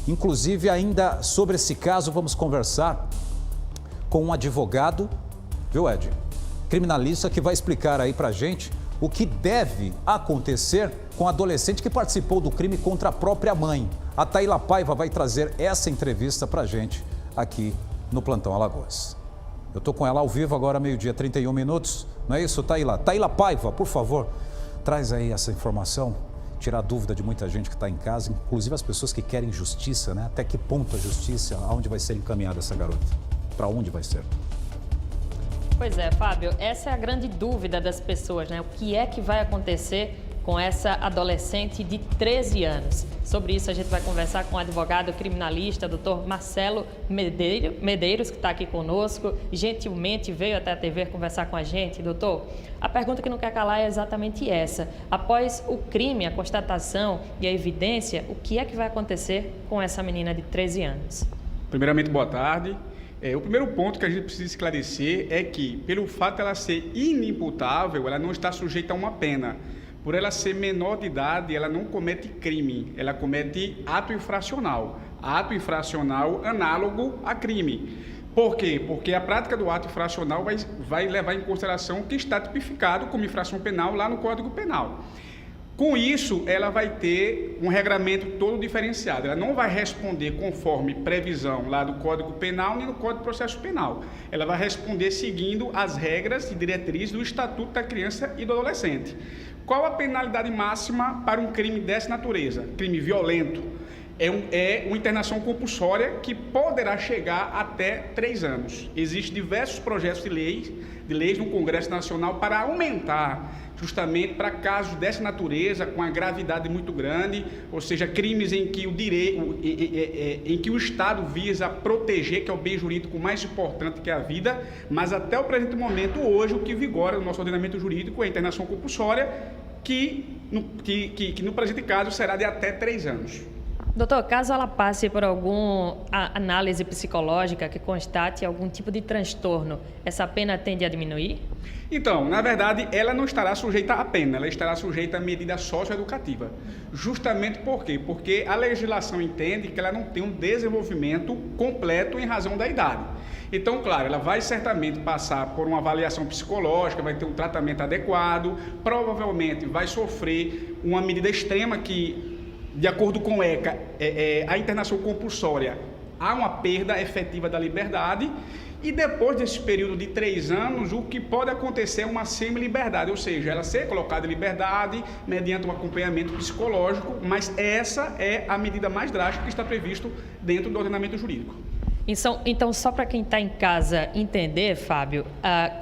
Inclusive, ainda sobre esse caso, vamos conversar com um advogado, viu, Ed? Criminalista, que vai explicar aí pra gente o que deve acontecer com a adolescente que participou do crime contra a própria mãe. A Taíla Paiva vai trazer essa entrevista pra gente aqui no Plantão Alagoas. Eu tô com ela ao vivo agora, meio-dia, 31 minutos. Não é isso, Taíla? Taíla Paiva, por favor, traz aí essa informação, tirar a dúvida de muita gente que está em casa, inclusive as pessoas que querem justiça, né? Até que ponto a justiça, aonde vai ser encaminhada essa garota? Para onde vai ser? Pois é, Fábio, essa é a grande dúvida das pessoas, né? O que é que vai acontecer com essa adolescente de 13 anos? Sobre isso a gente vai conversar com o advogado criminalista, doutor Marcelo Medeiros, que está aqui conosco, gentilmente veio até a TV conversar com a gente. Doutor, a pergunta que não quer calar é exatamente essa. Após o crime, a constatação e a evidência, o que é que vai acontecer com essa menina de 13 anos? Primeiramente, boa tarde. O primeiro ponto que a gente precisa esclarecer é que, pelo fato de ela ser inimputável, ela não está sujeita a uma pena. Por ela ser menor de idade, ela não comete crime, ela comete ato infracional. Ato infracional análogo a crime. Por quê? Porque a prática do ato infracional vai levar em consideração o que está tipificado como infração penal lá no Código Penal. Com isso, ela vai ter um regramento todo diferenciado. Ela não vai responder conforme previsão lá do Código Penal nem no Código de Processo Penal. Ela vai responder seguindo as regras e diretrizes do Estatuto da Criança e do Adolescente. Qual a penalidade máxima para um crime dessa natureza? Crime violento. É uma internação compulsória que poderá chegar até 3 anos. Existem diversos projetos de leis no Congresso Nacional para aumentar, justamente para casos dessa natureza, com a gravidade muito grande, ou seja, crimes em que o Estado visa proteger, que é o bem jurídico mais importante que é a vida, mas até o presente momento, hoje, o que vigora no nosso ordenamento jurídico é a internação compulsória, que no presente caso será de até 3 anos. Doutor, caso ela passe por alguma análise psicológica que constate algum tipo de transtorno, essa pena tende a diminuir? Então, na verdade, ela não estará sujeita à pena, ela estará sujeita à medida socioeducativa. Justamente por quê? Porque a legislação entende que ela não tem um desenvolvimento completo em razão da idade. Então, claro, ela vai certamente passar por uma avaliação psicológica, vai ter um tratamento adequado, provavelmente vai sofrer uma medida extrema que, de acordo com o ECA, a internação compulsória, há uma perda efetiva da liberdade e depois desse período de 3 anos, o que pode acontecer é uma semi-liberdade, ou seja, ela ser colocada em liberdade mediante um acompanhamento psicológico, mas essa é a medida mais drástica que está previsto dentro do ordenamento jurídico. Então, só para quem está em casa entender, Fábio,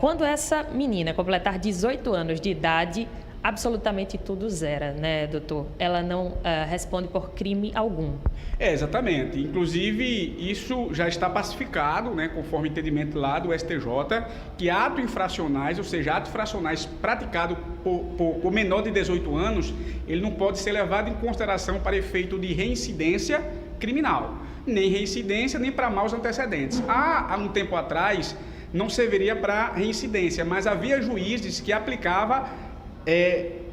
quando essa menina completar 18 anos de idade, absolutamente tudo zera, né, doutor? Ela não responde por crime algum. Exatamente. Inclusive, isso já está pacificado, né, conforme o entendimento lá do STJ, que atos infracionais, ou seja, atos infracionais praticados por menor de 18 anos, ele não pode ser levado em consideração para efeito de reincidência criminal. Nem reincidência, nem para maus antecedentes. Há um tempo atrás, não serviria para reincidência, mas havia juízes que aplicavam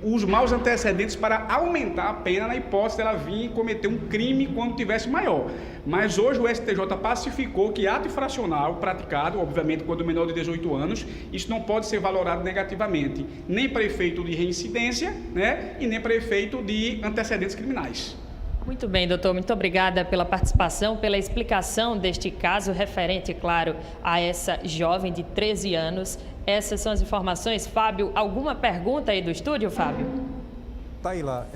os maus antecedentes para aumentar a pena na hipótese dela vir cometer um crime quando tivesse maior. Mas hoje o STJ pacificou que ato infracional praticado, obviamente quando menor de 18 anos, isso não pode ser valorado negativamente, nem para efeito de reincidência, né, e nem para efeito de antecedentes criminais. Muito bem, doutor. Muito obrigada pela participação, pela explicação deste caso referente, claro, a essa jovem de 13 anos. Essas são as informações. Fábio, alguma pergunta aí do estúdio, Fábio? Taíla,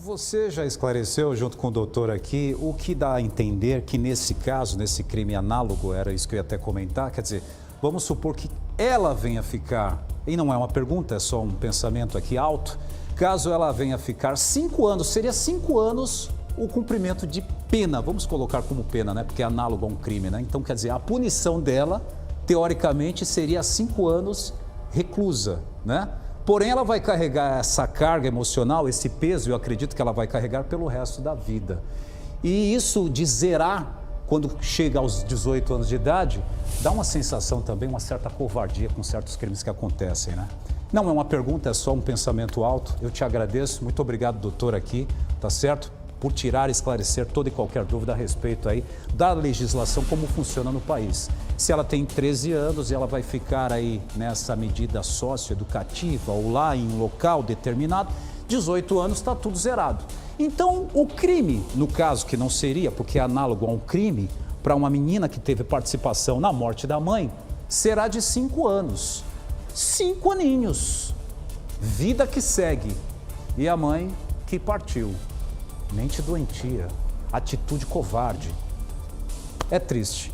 você já esclareceu junto com o doutor aqui o que dá a entender que nesse caso, nesse crime análogo, era isso que eu ia até comentar, quer dizer, vamos supor que ela venha ficar, e não é uma pergunta, é só um pensamento aqui alto, caso ela venha ficar 5 anos, seria 5 anos o cumprimento de pena, vamos colocar como pena, né? Porque é análogo a um crime, né? Então, quer dizer, a punição dela, teoricamente, seria 5 anos reclusa, né? Porém, ela vai carregar essa carga emocional, esse peso, eu acredito que ela vai carregar pelo resto da vida. E isso de zerar, quando chega aos 18 anos de idade, dá uma sensação também, uma certa covardia com certos crimes que acontecem, né? Não é uma pergunta, é só um pensamento alto. Eu te agradeço, muito obrigado, doutor, aqui, tá certo? por tirar e esclarecer toda e qualquer dúvida a respeito aí da legislação, como funciona no país. Se ela tem 13 anos e ela vai ficar aí nessa medida socioeducativa ou lá em um local determinado, 18 anos está tudo zerado. Então, o crime, no caso que não seria, porque é análogo a um crime, para uma menina que teve participação na morte da mãe, será de 5 anos. 5 aninhos. Vida que segue. E a mãe que partiu. Mente doentia. Atitude covarde. É triste.